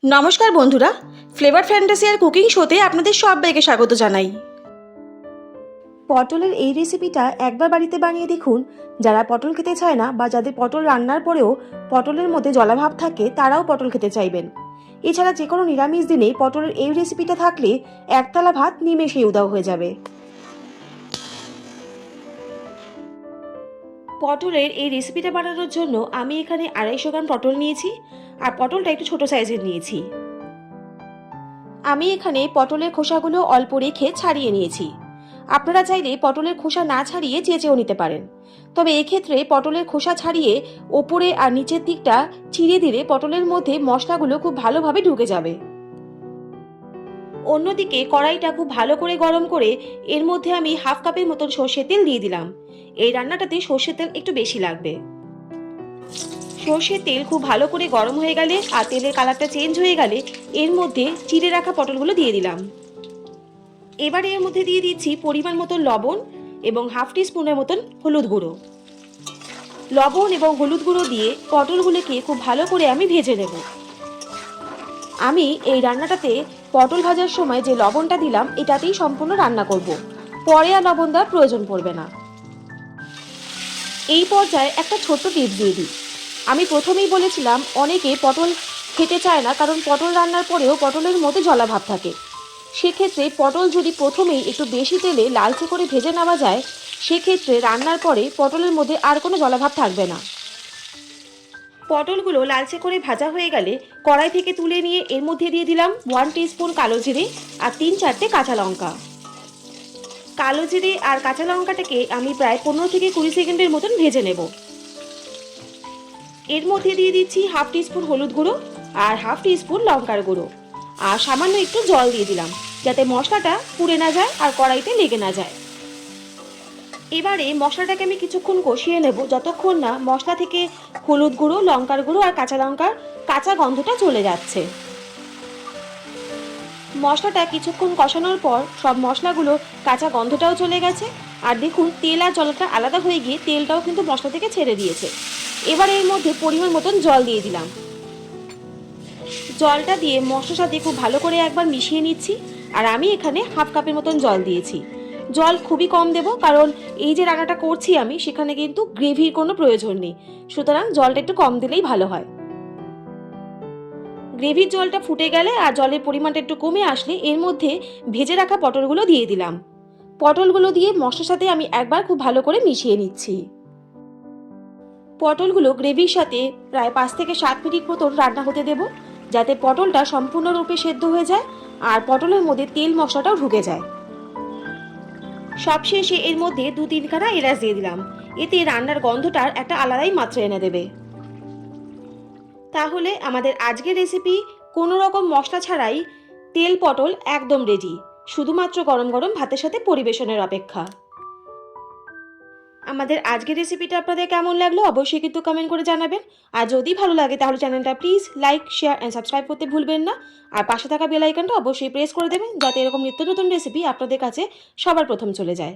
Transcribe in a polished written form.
নমস্কার বন্ধুরা, flavour fantasy আর cooking শোতে আপনাদের সবাইকে স্বাগত জানাই। পটলের এই রেসিপিটা একবার বাড়িতে বানিয়ে দেখুন। যারা পটল খেতে চায় না বা যাদের পটল রান্নার পরেও পটলের মধ্যে জলাভাব থাকে তারাও পটল খেতে চাইবেন। এছাড়া যে কোনো নিরামিষ দিনে পটলের এই রেসিপিটা থাকলে একতলা ভাত নিমেষেই উধাও হয়ে যাবে। পটলের এই রেসিপিটা বানানোর জন্য আমি এখানে 250 গ্রাম পটল নিয়েছি আর পটলটা একটু ছোট সাইজের নিয়েছি। আমি এখানে পটলের খোসাগুলো অল্প রেখে ছাড়িয়ে নিয়েছি। আপনারা চাইলে পটলের খোসা না ছাড়িয়ে চেঁচেও নিতে পারেন, তবে এক্ষেত্রে পটলের খোসা ছাড়িয়ে ওপরে আর নিচের দিকটা চিড়ে দিলে পটলের মধ্যে মশলাগুলো খুব ভালোভাবে ঢুকে যাবে। অন্যদিকে কড়াইটা খুব ভালো করে গরম করে এর মধ্যে আমি 1/2 কাপের মতন সর্ষের তেল দিয়ে দিলাম। এই রান্নাটাতে সর্ষের তেল একটু বেশি লাগবে। সর্ষের তেল খুব ভালো করে গরম হয়ে গেলে আর তেলের কালারটা চেঞ্জ হয়ে গেলে এর মধ্যে চিড়ে রাখা পটলগুলো দিয়ে দিলাম। এবারে এর মধ্যে দিয়ে দিচ্ছি পরিমাণ মতন লবণ এবং 1/2 টিস্পুনের মতন হলুদ গুঁড়ো। লবণ এবং হলুদ গুঁড়ো দিয়ে পটলগুলোকে খুব ভালো করে আমি ভেজে নেব। আমি এই রান্নাটাতে পটল ভাজার সময় যে লবণটা দিলাম এটাতেই সম্পূর্ণ রান্না করব, পরে আর লবণ দেওয়ার প্রয়োজন পড়বে না। এই পর্যায়ে একটা ছোট্ট টিপস দিয়ে দিই। আমি প্রথমেই বলেছিলাম অনেকে পটল খেতে চায় না, কারণ পটল রান্নার পরেও পটলের মধ্যে জলাভাব থাকে। সেক্ষেত্রে পটল যদি প্রথমেই একটু বেশি তেলে লালচে করে ভেজে নেওয়া যায়, সেক্ষেত্রে রান্নার পরে পটলের মধ্যে আর কোনো জলাভাব থাকবে না। পটলগুলো লালচে করে ভাজা হয়ে গেলে কড়াই থেকে তুলে নিয়ে এর মধ্যে দিয়ে দিলাম 1 টিস্পুন কালো জিরে আর 3-4টে কাঁচা লঙ্কা। কালো জিরে আর কাঁচা লঙ্কাটাকে আমি প্রায় 15 থেকে 20 সেকেন্ডের মতন ভেজে নেব। এর মধ্যে দিয়ে দিচ্ছি 1/2 টিস্পুন হলুদ গুঁড়ো আর 1/2 টিস্পুন লঙ্কার গুঁড়ো আর সামান্য একটু জল দিয়ে দিলাম, যাতে মশলাটা পুড়ে না যায় আর কড়াইতে লেগে না যায়। এবারে মশলাটাকে আমি কিছুক্ষণ কষিয়ে নেব, যতক্ষণ না মশলা থেকে হলুদ গুঁড়ো, লঙ্কার গুঁড়ো আর কাঁচা লঙ্কার কাঁচা গন্ধটা চলে যাচ্ছে। মশলাটা কিছুক্ষণ কষানোর পর সব মশলাগুলো কাঁচা গন্ধটাও চলে গেছে আর দেখুন তেল আর জলটা আলাদা হয়ে গিয়ে তেলটাও কিন্তু মশলা থেকে ছেড়ে দিয়েছে। এবার এর মধ্যে পরিমাণ মতন জল দিয়ে দিলাম। জলটা দিয়ে মশলার সাথে খুব ভালো করে একবার মিশিয়ে নিচ্ছি আর আমি এখানে 1/2 কাপের মতন জল দিয়েছি। জল খুবই কম দেব, কারণ এই যে রান্নাটা করছি আমি সেখানে কিন্তু গ্রেভির কোনো প্রয়োজন নেই, সুতরাং জলটা একটু কম দিলেই ভালো হয়। গ্রেভির জলটা ফুটে গেলে আর জলের পরিমাণটা একটু কমে আসলে এর মধ্যে ভেজে রাখা পটলগুলো দিয়ে দিলাম। পটলগুলো দিয়ে মশলার সাথে আমি একবার খুব ভালো করে মিশিয়ে নিচ্ছি। পটলগুলো গ্রেভির সাথে প্রায় 5 থেকে 7 মিনিট মতন রান্না হতে দেব, যাতে পটলটা সম্পূর্ণরূপে সেদ্ধ হয়ে যায় আর পটলের মধ্যে তেল মশলাটাও ঢুকে যায়। সবশেষে এর মধ্যে 2-3 খানা এলাচ দিয়ে দিলাম, এতে রান্নার গন্ধটার একটা আলাদাই মাত্রা এনে দেবে। তাহলে আমাদের আজকের রেসিপি কোনো রকম মশলা ছাড়াই তেল পটল একদম রেডি, শুধুমাত্র গরম গরম ভাতের সাথে পরিবেশনের অপেক্ষা। আমাদের আজকের রেসিপিটা আপনাদের কেমন লাগলো অবশ্যই কিন্তু কমেন্ট করে জানাবেন। আর যদি ভালো লাগে তাহলে চ্যানেলটা please like, share and subscribe করতে ভুলবেন না। আর পাশে থাকা বেল আইকনটা অবশ্যই প্রেস করে দেবেন, যাতে এরকম নিত্য নতুন রেসিপি আপনাদের কাছে সবার প্রথম চলে যায়।